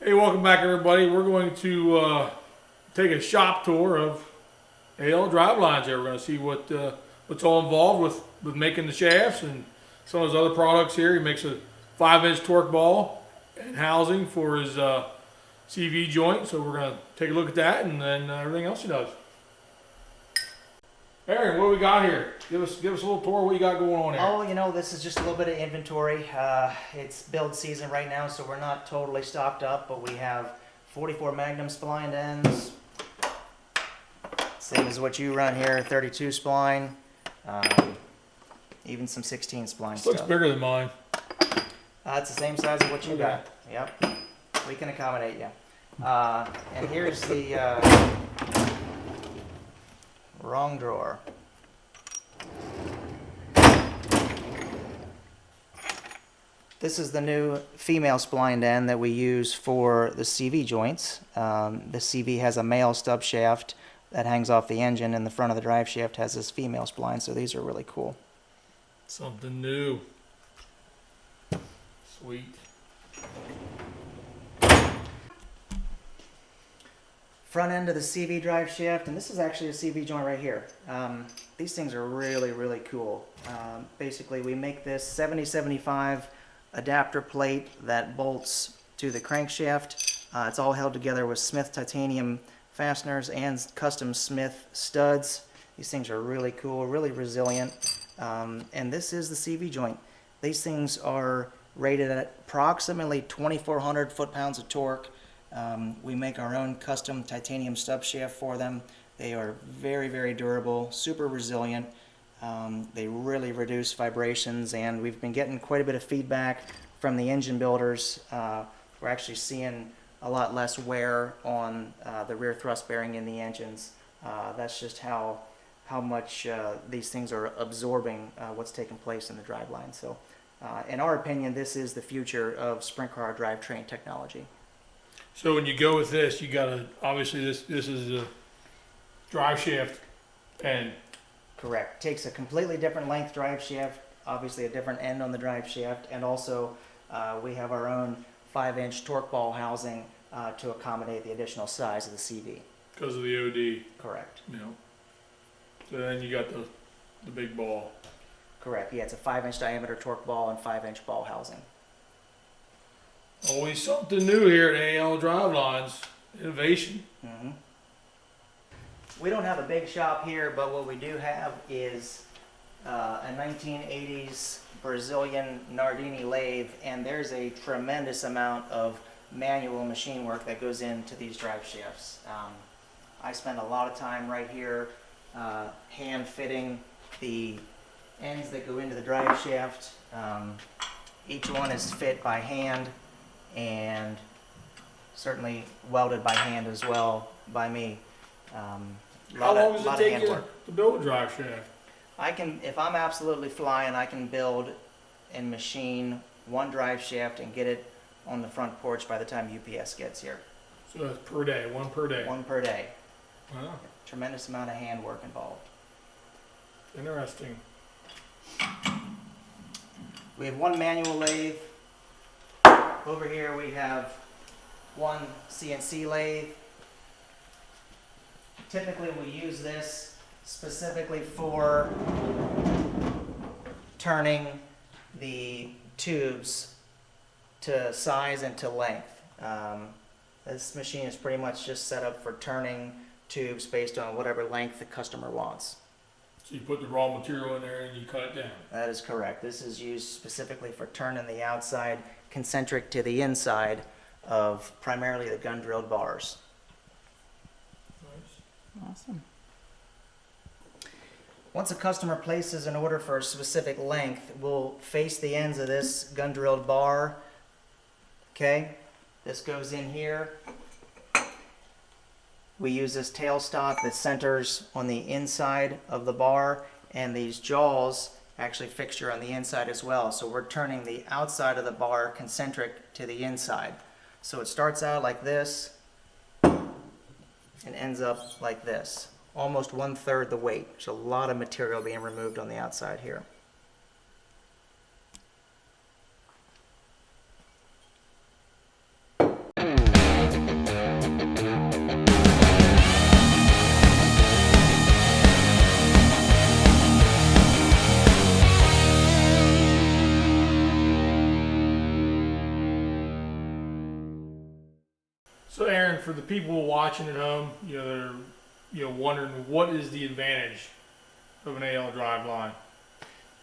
Hey, welcome back, everybody. We're going to take a shop tour of AL Drivelines. Here, we're going to see what's all involved with making the shafts and some of his other products. Here, he makes a 5-inch torque ball and housing for his CV joint. So we're going to take a look at that and then everything else he does. Aaron, what do we got here? Give us a little tour of what you got going on here. Oh, this is just a little bit of inventory. It's build season right now, so we're not totally stocked up, but we have 44 Magnum spline ends. Same as what you run here, 32 spline. Even some 16 spline This stuff. looks bigger than mine. It's the same size as what you got. Yep, we can accommodate you. And here's the wrong drawer. This is the new female spline end that we use for the CV joints. The CV has a male stub shaft that hangs off the engine, and the front of the drive shaft has this female spline, so these are really cool. Something new. Sweet. Front end of the CV drive shaft, and this is actually a CV joint right here. These things are really, really cool. Basically, we make this 70-75 adapter plate that bolts to the crankshaft. It's all held together with Smith titanium fasteners and custom Smith studs. These things are really cool, really resilient. And this is the CV joint. These things are rated at approximately 2,400 foot-pounds of torque. We make our own custom titanium stub shaft for them. They are very, very durable, super resilient. They really reduce vibrations, and we've been getting quite a bit of feedback from the engine builders. We're actually seeing a lot less wear on the rear thrust bearing in the engines. That's just how much these things are absorbing what's taking place in the driveline. So, in our opinion, this is the future of sprint car drivetrain technology. So when you go with this, you gotta, obviously this is a drive shaft and Correct. Takes a completely different length drive shaft, obviously a different end on the drive shaft, and also we have our own 5-inch torque ball housing to accommodate the additional size of the CV. because of the OD, Correct. you know. So then you got the big ball. Correct. Yeah, it's a 5-inch diameter torque ball and 5-inch ball housing. Always something new here at AL Drivelines. Innovation. Mm-hmm. We don't have a big shop here, but what we do have is a 1980s Brazilian Nardini lathe, and there's a tremendous amount of manual machine work that goes into these drive shafts. I spend a lot of time right here hand fitting the ends that go into the drive shaft. Each one is fit by hand and certainly welded by hand as well by me. How long does it take you to build a drive shaft? If I'm absolutely flying, I can build and machine one drive shaft and get it on the front porch by the time UPS gets here. So that's per day, one per day. One per day. Wow, Tremendous amount of hand work involved. interesting. We have one manual lathe. Over here we have one CNC lathe. Typically we use this specifically for turning the tubes to size and to length. This machine is pretty much just set up for turning tubes based on whatever length the customer wants. So you put the raw material in there and you cut it down. That is correct. This is used specifically for turning the outside concentric to the inside of primarily the gun drilled bars. Nice. Awesome. Once a customer places an order for a specific length, we'll face the ends of this gun drilled bar. Okay, this goes in here. We use this tailstock that centers on the inside of the bar, and these jaws actually fixture on the inside as well. So we're turning the outside of the bar concentric to the inside. So it starts out like this and ends up like this. Almost 1/3 the weight. There's a lot of material being removed on the outside here. So Aaron, for the people watching at home, they're wondering what is the advantage of an AL driveline.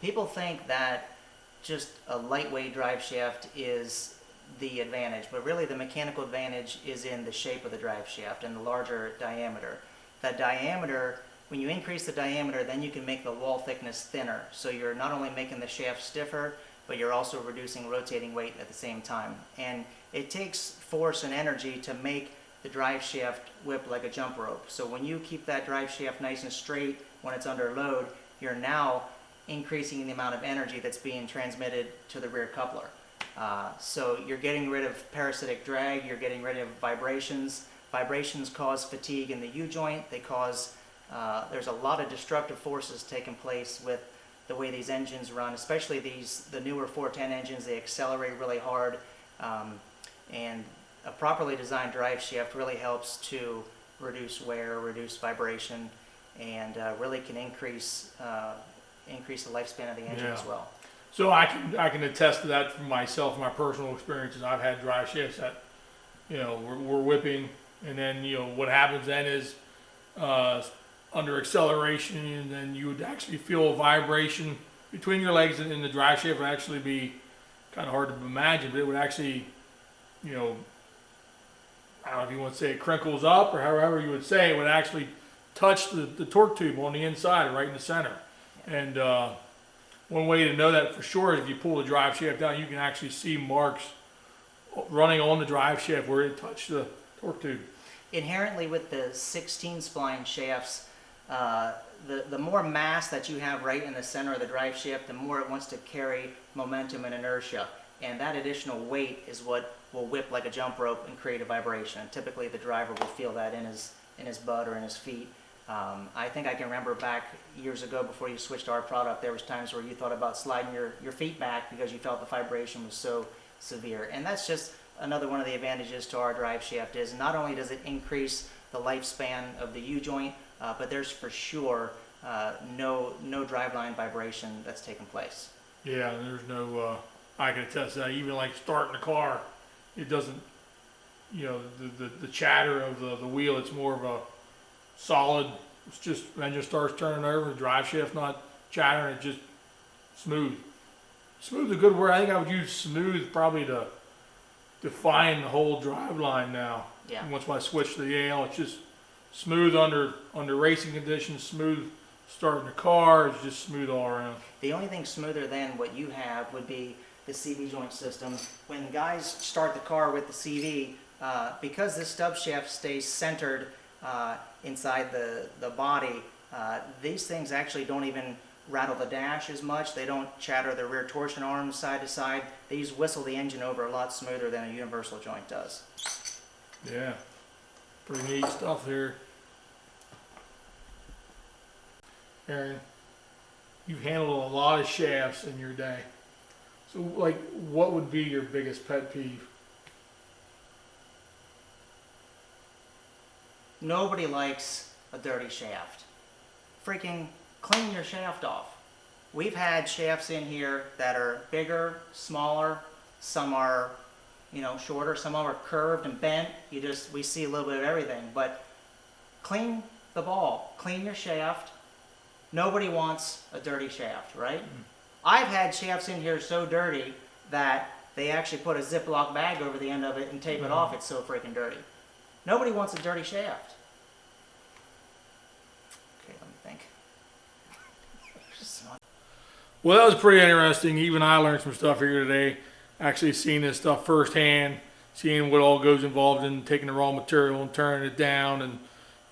People think that just a lightweight drive shaft is the advantage, but really the mechanical advantage is in the shape of the drive shaft and the larger diameter. That diameter, when you increase the diameter, then you can make the wall thickness thinner. So you're not only making the shaft stiffer, but you're also reducing rotating weight at the same time. And it takes force and energy to make the drive shaft whip like a jump rope. So when you keep that drive shaft nice and straight when it's under load, you're now increasing the amount of energy that's being transmitted to the rear coupler. So you're getting rid of parasitic drag, you're getting rid of vibrations. Vibrations cause fatigue in the U-joint. They cause, there's a lot of destructive forces taking place with the way these engines run, especially the newer 410 engines. They accelerate really hard, and a properly designed drive shaft really helps to reduce wear, reduce vibration, and really can increase the lifespan of the engine as well. So I can attest to that from myself, my personal experiences. I've had drive shafts that we're whipping, and then what happens then is under acceleration, and then you would actually feel a vibration between your legs, and the drive shaft would actually be kind of hard to imagine, but it would actually, I don't know if you want to say it crinkles up or however you would say, it would actually touch the torque tube on the inside, right in the center. And one way to know that for sure is if you pull the drive shaft down, you can actually see marks running on the drive shaft where it touched the torque tube. Inherently with the 16 spline shafts, the more mass that you have right in the center of the drive shaft, the more it wants to carry momentum and inertia. And that additional weight is what will whip like a jump rope and create a vibration. And typically the driver will feel that in his butt or in his feet. I think I can remember back years ago before you switched to our product, there was times where you thought about sliding your feet back because you felt the vibration was so severe. And that's just another one of the advantages to our drive shaft is not only does it increase the lifespan of the U-joint, but there's for sure no driveline vibration that's taking place. Yeah, there's no, I can attest to that. Even like starting the car, it doesn't, the chatter of the wheel, it's more of a solid, it's just, engine starts turning over, the drive shaft not chattering, it's just smooth. Smooth is a good word. I think I would use smooth probably to define the whole drive line now. Yeah. And once I switch to the AL, it's just smooth under racing conditions, smooth starting the car, it's just smooth all around. The only thing smoother than what you have would be the CV joint system. When guys start the car with the CV, because this stub shaft stays centered inside the body, these things actually don't even rattle the dash as much. They don't chatter the rear torsion arms side to side. They just whistle the engine over a lot smoother than a universal joint does. Yeah, pretty neat stuff here. Aaron, you've handled a lot of shafts in your day. So, like, what would be your biggest pet peeve? Nobody likes a dirty shaft. Freaking clean your shaft off. We've had shafts in here that are bigger, smaller, some are, shorter, some of them are curved and bent. We see a little bit of everything, but clean the ball, clean your shaft. Nobody wants a dirty shaft, right? I've had shafts in here so dirty that they actually put a Ziploc bag over the end of it and tape it off. It's so freaking dirty. Nobody wants a dirty shaft. Okay, let me think. Well, that was pretty interesting. Even I learned some stuff here today. Actually seeing this stuff firsthand, seeing what all goes involved in taking the raw material and turning it down, and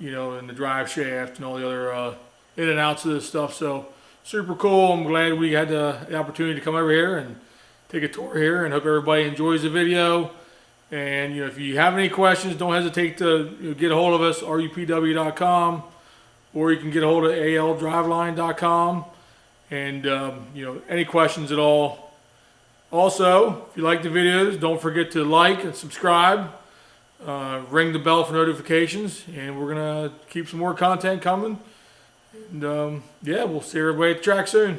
and the drive shaft and all the other in and outs of this stuff. So super cool. I'm glad we had the opportunity to come over here and take a tour here, and hope everybody enjoys the video. And if you have any questions, don't hesitate to get a hold of us, rupw.com, or you can get a hold of aldriveline.com. And any questions at all. Also, if you like the videos, don't forget to like and subscribe. Ring the bell for notifications, and we're gonna keep some more content coming. And yeah, we'll see everybody at the track soon.